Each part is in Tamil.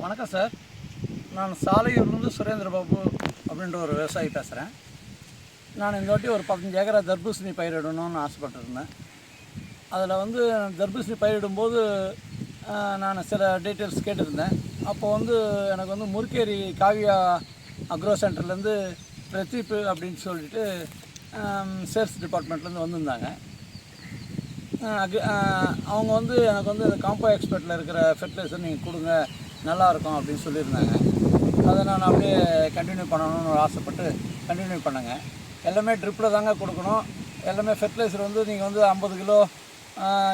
வணக்கம் சார். நான் சாலையூர்லேருந்து சுரேந்திர பாபு அப்படின்ற ஒரு விவசாயி பேசுகிறேன். நான் இந்த வாட்டி ஒரு 15 ஏக்கரா தர்பூசணி பயிரிடணும்னு ஆசைப்பட்டுருந்தேன். அதில் தர்பூசணி பயிரிடும்போது நான் சில டீட்டெயில்ஸ் கேட்டிருந்தேன். அப்போது எனக்கு முருக்கேரி காவியா அக்ரோ சென்டர்லேருந்து பிரதீப் அப்படின்னு சொல்லிட்டு சேல்ஸ் டிபார்ட்மெண்ட்லேருந்து வந்திருந்தாங்க. அவங்க எனக்கு இந்த காம்போ எக்ஸ்பர்ட்டில் இருக்கிற ஃபெர்டிலைசர் நீங்கள் கொடுங்க, நல்லாயிருக்கும் அப்படின்னு சொல்லியிருந்தாங்க. அதை நான் அப்படியே கண்டினியூ பண்ணணும்னு ஆசைப்பட்டு கண்டினியூ பண்ணேங்க. எல்லாமே ட்ரிப்பில் தாங்க கொடுக்கணும். எல்லாமே ஃபெர்டிலைசர் நீங்கள் 50 கிலோ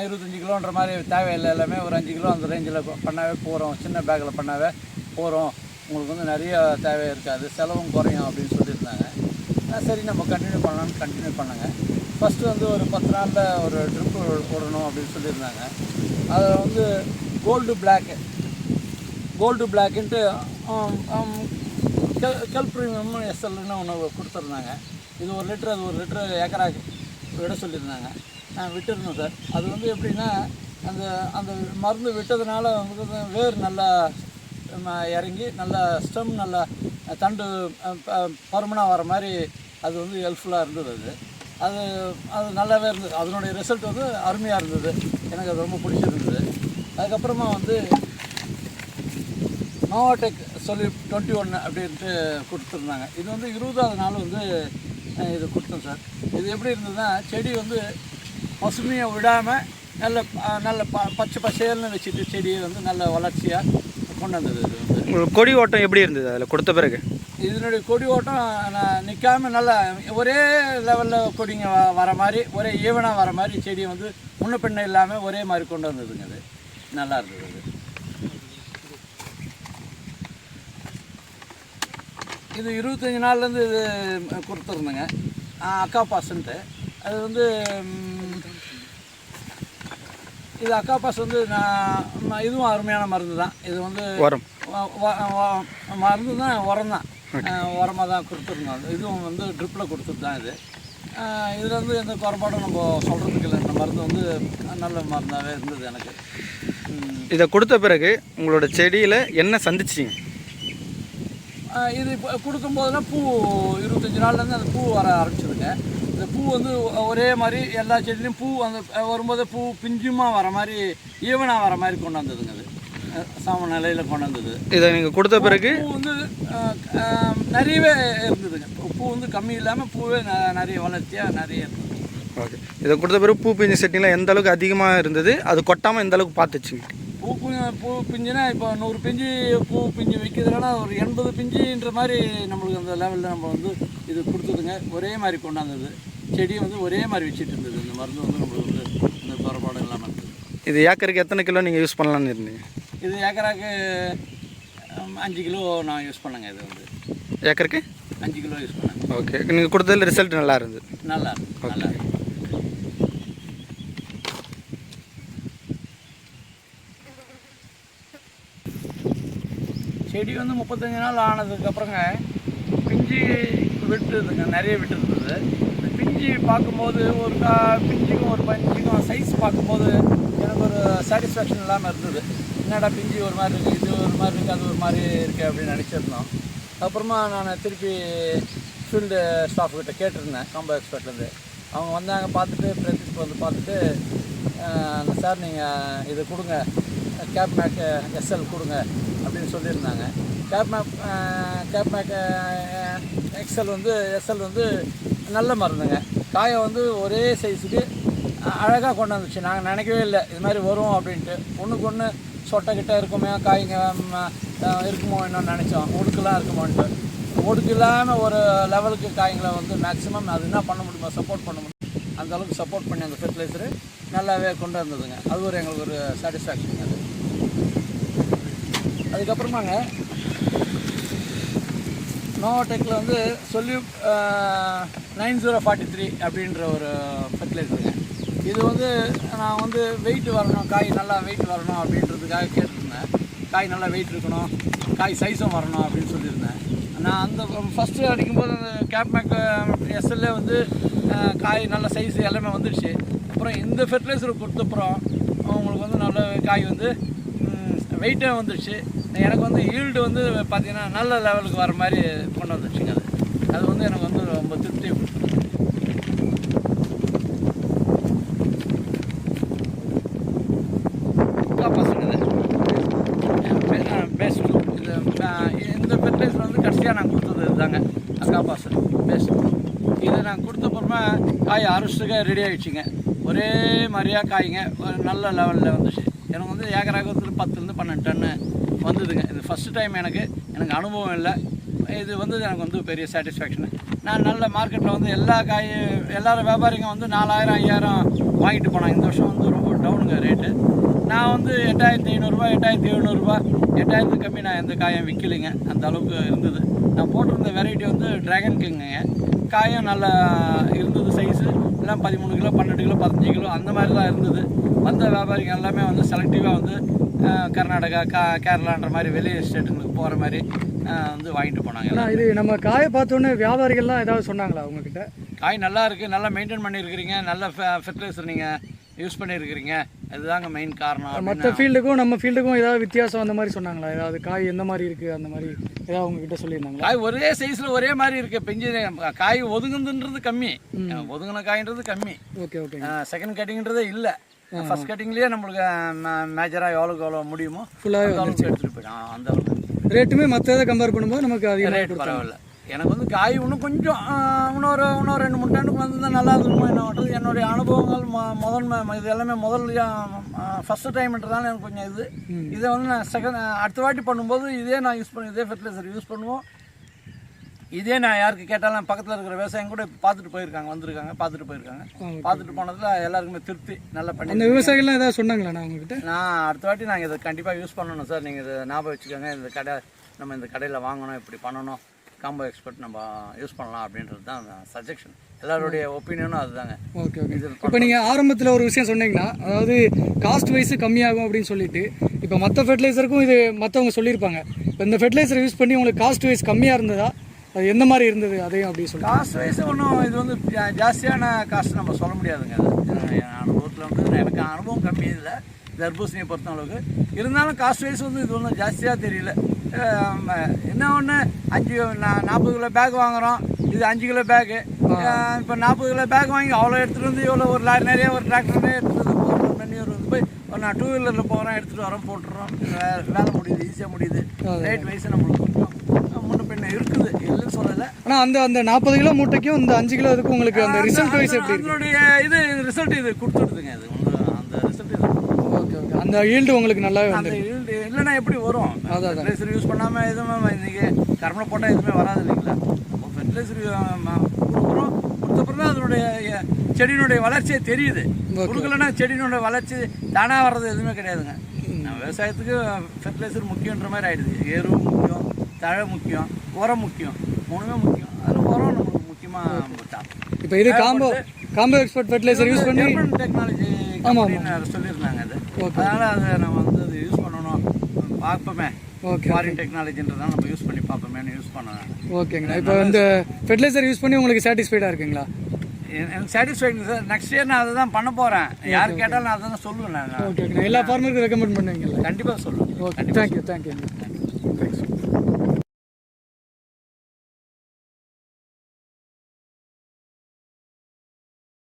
25 கிலோன்ற மாதிரி தேவையில்லை. எல்லாமே ஒரு 5 கிலோ அந்த ரேஞ்சில் பண்ணாவே போகிறோம். சின்ன பேக்கில் பண்ணாவே போகிறோம். உங்களுக்கு நிறைய தேவை இருக்காது, செலவும் குறையும் அப்படின்னு சொல்லியிருந்தாங்க. சரி, நம்ம கண்டினியூ பண்ணலான்னு கண்டினியூ பண்ணேங்க. ஃபஸ்ட்டு ஒரு 10 நாளில் ஒரு ட்ரிப்பு போடணும் அப்படின்னு சொல்லியிருந்தாங்க. அதில் கோல்டு பிளாக்குன்ட்டு கெல்ப்ரீமியம் எஸ்எல்னு ஒன்று கொடுத்துருந்தாங்க. இது 1 லிட்டரு, அது 1 லிட்டரு ஏக்கராக்கு விட சொல்லியிருந்தாங்க. நான் விட்டுருந்தேன் சார். அது எப்படின்னா அந்த அந்த மருந்து விட்டதுனால வேர் நல்லா இறங்கி நல்லா ஸ்டெம் நல்லா தண்டு பருமனாக வர மாதிரி அது ஹெல்ப்ஃபுல்லாக இருந்தது. அது அது நல்லாவே இருந்தது. அதனுடைய ரிசல்ட் அருமையாக இருந்தது. எனக்கு அது ரொம்ப பிடிச்சிருந்தது. அதுக்கப்புறமா நோவாடெக் சொல்யூட் 21 அப்படின்ட்டு கொடுத்துருந்தாங்க. இது 20ஆவது நாள் இது கொடுத்தோம் சார். இது எப்படி இருந்ததுன்னா, செடி பசுமையை விடாமல் நல்ல பச்சை பசேல்னு வச்சுட்டு செடியை நல்ல வளர்ச்சியாக கொண்டு வந்தது. இது கொடி ஓட்டம் எப்படி இருந்தது அதில் கொடுத்த பிறகு? இதனுடைய கொடி ஓட்டம் நிற்காமல் நல்லா ஒரே லெவலில் கொடிங்க வர மாதிரி, ஒரே ஈவனாக வர மாதிரி செடியை முன்ன பின்ன இல்லாமல் ஒரே மாதிரி கொண்டு வந்ததுங்க. அது நல்லா இருந்தது. இது 25 நாள்லேருந்து இது கொடுத்துருந்தேங்க. அக்கா பாஸ்ன்ட்டு அது இது அக்கா பாஸ் நான் இதுவும் அருமையான மருந்து தான். இது உரம் மருந்து தான், உரம் தான், உரமாக தான் கொடுத்துருந்தோம். இதுவும் ட்ரிப்பில் கொடுத்துட்டு தான். இதில் எந்த குறைபாடும் நம்ம சொல்கிறதுக்கு இல்லை. இந்த மருந்து நல்ல மருந்தாகவே இருந்தது எனக்கு. இதை கொடுத்த பிறகு உங்களோட செடியில் என்ன சந்திச்சிங்க? இது இப்போ கொடுக்கும்போதுலாம் பூ 25 நாள்லேருந்து அந்த பூ வர ஆரம்பிச்சதுங்க. இந்த பூ ஒரே மாதிரி எல்லா செடியிலையும் பூ வரும்போது பூ பிஞ்சுமாக வர மாதிரி, ஈவனாக வர மாதிரி கொண்டு வந்ததுங்க. அது சம நிலையில் கொண்டு வந்தது. இதை நீங்கள் கொடுத்த பிறகு பூ நிறையவே இருந்ததுங்க. பூ கம்மி இல்லாமல் பூவே நிறைய வளர்ச்சியாக நிறைய இருந்தது. ஓகே. இதை கொடுத்த பிறகு பூ பிஞ்சு செட்டிங்லாம் எந்த அளவுக்கு அதிகமாக இருந்தது, அது கொட்டாமல் எந்த அளவுக்கு பார்த்துச்சுங்க? பூ பிஞ்சுனா இப்போ 100 பிஞ்சு பூ பிஞ்சு வைக்கிறதுனால ஒரு 80 பிஞ்சுன்ற மாதிரி நம்மளுக்கு அந்த லெவலில் நம்ம இது கொடுத்ததுங்க. ஒரே மாதிரி கொண்டாந்தது. செடி ஒரே மாதிரி வச்சுட்டு இருந்தது. இந்த மருந்து நம்மளுக்கு இந்த குறைபாடு இல்லாமல் இருந்தது. இது ஏக்கருக்கு எத்தனை கிலோ நீங்கள் யூஸ் பண்ணலான்னு இருந்தீங்க? இது ஏக்கராக்கு 5 கிலோ நான் யூஸ் பண்ணேங்க. இது ஏக்கருக்கு 5 கிலோ யூஸ் பண்ணேங்க. ஓகே. நீங்கள் கொடுத்ததில் ரிசல்ட் நல்லா இருந்தது? நல்லா இருக்கு. நல்லா இருக்கு. செடி 35 நாள் ஆனதுக்கப்புறங்க பிஞ்சு விட்டுருதுங்க, நிறைய விட்டுருந்தது. இந்த பிஞ்சு பார்க்கும்போது ஒரு பிஞ்சுக்கும் ஒரு பஞ்சுக்கும் சைஸ் பார்க்கும்போது எனக்கு ஒரு சாட்டிஸ்ஃபேக்ஷன் இல்லாமல் இருந்தது. என்னடா பிஞ்சு ஒரு மாதிரி இருக்குது, இது ஒரு மாதிரி இருக்குது, அது ஒரு மாதிரி இருக்குது அப்படின்னு நினச்சிருந்தோம். அப்புறமா நான் திருப்பி ஃபீல்டு ஸ்டாஃப்கிட்ட கேட்டிருந்தேன், காம்போ எக்ஸ்பர்ட்லேருந்து. அவங்க வந்தாங்க, பார்த்துட்டு பிரதீப் பார்த்துட்டு, சார் நீங்கள் இது கொடுங்க, கேப் மேக் எஸ்எல் கொடுங்க அப்படின்னு சொல்லியிருந்தாங்க. கேப் மேக் எஸ்எல் நல்ல மருந்துங்க. காயை ஒரே சைஸுக்கு அழகாக கொண்டு வந்துச்சு. நாங்கள் நினைக்கவே இல்லை இது மாதிரி வரும் அப்படின்ட்டு. ஒன்றுக்கு ஒன்று சொட்டைக்கிட்ட இருக்குமே, காய்ங்க இருக்குமோ இன்னும் நினச்சோம். ஒடுக்கெலாம் இருக்குமோன்ட்டு. ஒடுக்கு இல்லாமல் ஒரு லெவலுக்கு காய்களை மேக்ஸிமம் அது என்ன பண்ண முடியுமோ சப்போர்ட் பண்ண முடியும், அந்த அளவுக்கு சப்போர்ட் பண்ணி அந்த ஃபெர்டிலைசரு நல்லாவே கொண்டு வந்ததுங்க. அது எங்களுக்கு ஒரு சாட்டிஸ்ஃபேக்ஷன். அது அதுக்கப்புறமாங்க நோவாடெக்கில் சொல்யூட் 9043 அப்படின்ற ஒரு ஃபெர்டிலைசருங்க. இது நான் வெயிட் வரணும், காய் நல்லா வெயிட் வரணும் அப்படின்றதுக்காக கேட்டிருந்தேன். காய் நல்லா வெயிட் இருக்கணும், காய் சைஸும் வரணும் அப்படின்னு சொல்லியிருந்தேன். நான் அந்த ஃபஸ்ட்டு அடிக்கும்போது அந்த கேப் மேக் எஸ்எல்லே காய் நல்ல சைஸ் எல்லாமே வந்துடுச்சு. அப்புறம் இந்த ஃபெர்டிலைசர் கொடுத்தப்புறம் அவங்களுக்கு நல்ல காய் வெயிட்டே வந்துடுச்சு. எனக்கு வந்து ஈல்டு வந்து பார்த்தீங்கன்னா நல்ல லெவலுக்கு வர மாதிரி கொண்டு வந்துச்சுங்க. அது வந்து எனக்கு வந்து ரொம்ப திருப்தியை கொடுத்துருது. பெஸ்ட் இது இந்த ஃபெர்டிலைசர் வந்து கடைசியாக நான் கொடுத்தது இதுதாங்க, அக்காபாஸ் பெஸ்ட். இதை நான் கொடுத்தப்பறமா காய் அரைச்சிட்டுக்க ரெடி ஆகிடுச்சிங்க. ஒரே மாதிரியாக காய்ங்க நல்ல லெவலில் வந்துச்சு. எனக்கு வந்து ஏக்கராகத்தில் 10 to 12 டன்னு வந்ததுங்க. இது ஃபஸ்ட்டு டைம் எனக்கு அனுபவம் இல்லை. இது வந்து எனக்கு வந்து பெரிய சாட்டிஸ்ஃபேக்ஷனு. நான் நல்ல மார்க்கெட்டில் வந்து எல்லாரும் வியாபாரிங்க வந்து 4000 5000 வாங்கிட்டு போனாங்க. இந்த வருஷம் வந்து ரொம்ப டவுனுங்க ரேட்டு. நான் வந்து 8500 8700 8000 கம்மி நான் எந்த காயும் விற்கலைங்க. அந்த அளவுக்கு இருந்தது. நான் போட்டிருந்த வெரைட்டி வந்து ட்ராகன் கிங்குங்க. காயும் நல்லா இருந்தது. சைஸு எல்லாம் 13 கிலோ 12 கிலோ 15 கிலோ அந்த மாதிரி தான் இருந்தது. வந்த வியாபாரிங்க எல்லாமே வந்து செலக்டிவாக வந்து கர்நாடகா கேரளான்ற மாதிரி வெளி ஸ்டேட்டுங்களுக்கு போகிற மாதிரி வந்து வாங்கிட்டு போனாங்க. இது நம்ம காயை பார்த்தோன்னே வியாபாரிகள்லாம் ஏதாவது சொன்னாங்களா உங்ககிட்ட? காய் நல்லா இருக்குது, நல்லா மெயின்டைன் பண்ணியிருக்கிறீங்க, நல்ல ஃபெர்டிலைசர் நீங்கள் யூஸ் பண்ணியிருக்கிறீங்க, அதுதாங்க மெயின் காரணம். மற்ற ஃபீல்டுக்கும் நம்ம ஃபீல்டுக்கும் ஏதாவது வித்தியாசம் அந்த மாதிரி சொன்னாங்களா? ஏதாவது காய் எந்த மாதிரி இருக்குது அந்த மாதிரி ஏதாவது உங்ககிட்ட சொல்லியிருந்தாங்களா? காய் ஒரே சைஸில் ஒரே மாதிரி இருக்குது. பிஞ்சு காய் ஒதுங்குன்றது கம்மி, ஒதுங்கின காய்ன்றது கம்மி. Okay okay. செகண்ட் கட்டிங்கிறதே இல்லை. ஃபர்ஸ்ட் கட்டிங்லேயே நம்மளுக்கு மேஜராக எவ்வளோ முடியுமோ ஃபுல்லாக எடுத்துகிட்டு போயிடும். அந்த அளவுக்கு ரேட்டுமே மற்ற இதை கம்பேர் பண்ணும்போது நமக்கு அதிக ரேட் பரவாயில்ல. எனக்கு வந்து காய் இன்னும் கொஞ்சம் இன்னொரு 2-3 டன்னுக்கு வந்து தான் நல்லா இருக்குமோ என்ன பண்ணுறது. என்னுடைய அனுபவங்கள் இது எல்லாமே ஃபஸ்ட்டு டைம்ன்றதால எனக்கு கொஞ்சம் இதை வந்து நான் அடுத்த வாட்டி பண்ணும்போது இதே ஃபெர்டிலைசர் யூஸ் பண்ணுவோம். இதே நான் யாருக்கு கேட்டாலும் பக்கத்தில் இருக்கிற விவசாயம் கூட பார்த்துட்டு போயிருக்காங்க, பார்த்துட்டு போனதில் எல்லாருக்குமே திருப்தி. நல்லா பண்ணி அந்த விவசாயிகள்லாம் ஏதாவது சொன்னாங்களா? நான் உங்ககிட்ட நான் அடுத்த வாட்டி நாங்கள் இதை கண்டிப்பாக யூஸ் பண்ணணும் சார், நீங்கள் இதை ஞாபகம் வச்சுக்கோங்க, நம்ம இந்த கடையில் வாங்கணும், இப்படி பண்ணணும், காம்போ எக்ஸ்பர்ட் நம்ம யூஸ் பண்ணலாம் அப்படின்றது தான் சஜஷன். எல்லாருடைய ஒப்பீனியனும் அதுதாங்க. Okay okay. இப்போ நீங்கள் ஆரம்பத்தில் ஒரு விஷயம் சொன்னீங்கன்னா, அதாவது காஸ்ட் வைஸு கம்மியாகும் அப்படின்னு சொல்லிட்டு, இப்போ மற்ற ஃபெர்டிலைசருக்கும் இது மற்றவங்க சொல்லியிருப்பாங்க. இப்போ இந்த ஃபெர்டிலைசர் யூஸ் பண்ணி உங்களுக்கு காஸ்ட் வைஸ் கம்மியாக இருந்ததா? அது எந்த மாதிரி இருந்தது அதையும் அப்படி சொல்லி. காஸ்ட் வைஸ் ஒன்றும் இது வந்து ஜாஸ்தியான காஸ்ட் நம்ம சொல்ல முடியாதுங்க. அது என் அனுபவத்தில் வந்து எனக்கு அனுபவம் கம்மி இல்லை தர்பூசணியை பொறுத்த அளவுக்கு. இருந்தாலும் காஸ்ட் வைஸ் வந்து இது ஒன்றும் ஜாஸ்தியாக தெரியல. என்ன ஒன்று 40 கிலோ பேக் வாங்குகிறோம், இது 5 கிலோ பேக்கு. இப்போ 40 கிலோ பேக் வாங்கி அவ்வளோ எடுத்துகிட்டு வந்து இவ்வளோ ஒரு லாரி நிறைய ஒரு டிராக்டர்னே எடுத்துகிட்டு வந்து மென்யூர் வந்து போய் நான் 2 வீலரில் போகிறோம், எடுத்துகிட்டு வரோம், போட்டுறோம், வேலை முடியுது, ஈஸியாக முடியுது. ரேட் வைஸ் நம்மளுக்கு கொஞ்சம் முன்ன பின்ன இருக்குது, இல்லைன்னு சொல்லலை. ஆனால் அந்த 40 கிலோ மூட்டைக்கும் இந்த 5 கிலோ இதுக்கும் உங்களுக்கு அந்த ரிசல்ட் வைஸ் எப்படி அதனுடைய ரிசல்ட் இது கொடுத்துடுதுங்க. அது அந்த ரிசல்ட் இது. Okay okay. அந்த ஈல்டு உங்களுக்கு நல்லாவே வந்து ஈல்டு இல்லைன்னா எப்படி வரும்? ஃபெர்டிலைசர் யூஸ் பண்ணாமல் எதுவுமே இன்றைக்கி கரும்புல போட்டால் எதுவுமே வராது இல்லைங்களா? ஃபெர்டிலைசர் கொடுத்தப்பறம் தான் அதனுடைய செடியினுடைய வளர்ச்சியே தெரியுது. கொடுக்கலன்னா செடியினுடைய வளர்ச்சி தானாக வர்றது எதுவுமே கிடையாதுங்க. விவசாயத்துக்கு ஃபெர்டிலைசர் முக்கியன்ற மாதிரி ஆகிடுது. எரு முக்கியம், தழை முக்கியம், உரம் முக்கியம், 3மே முக்கியம். அதில் உரம் நமக்கு முக்கியமாக இப்போ இது காம்போ எக்ஸ்பர்ட் ஃபெர்டிலைசர் யூஸ் பண்ணி டெக்னாலஜி சொல்லியிருந்தாங்க. அது அதனால் அதை நம்ம வந்து அது யூஸ் பண்ணணும், பார்ப்போமே. ஃபாரின் டெக்னாலஜின்றதால நம்ம யூஸ் பண்ணி பார்ப்போமேனு யூஸ் பண்ணேன். ஓகேங்கண்ணா. இப்போ இந்த ஃபெர்டிலைசர் யூஸ் பண்ணி உங்களுக்கு சாட்டிஸ்ஃபைடாக இருக்குங்களா? எனக்கு சாட்டிஸ்ஃபைடு சார். நெக்ஸ்ட் இயர் நான் அதை தான் பண்ண போகிறேன். யார் கேட்டாலும் நான் அதை தான் சொல்லுவேன். நான் ஓகே. எல்லா ஃபார்மருக்கும் ரெக்கமெண்ட் பண்ணுவீங்களா? கண்டிப்பாக சொல்லுவேன். ஓகே. தேங்க்யூ.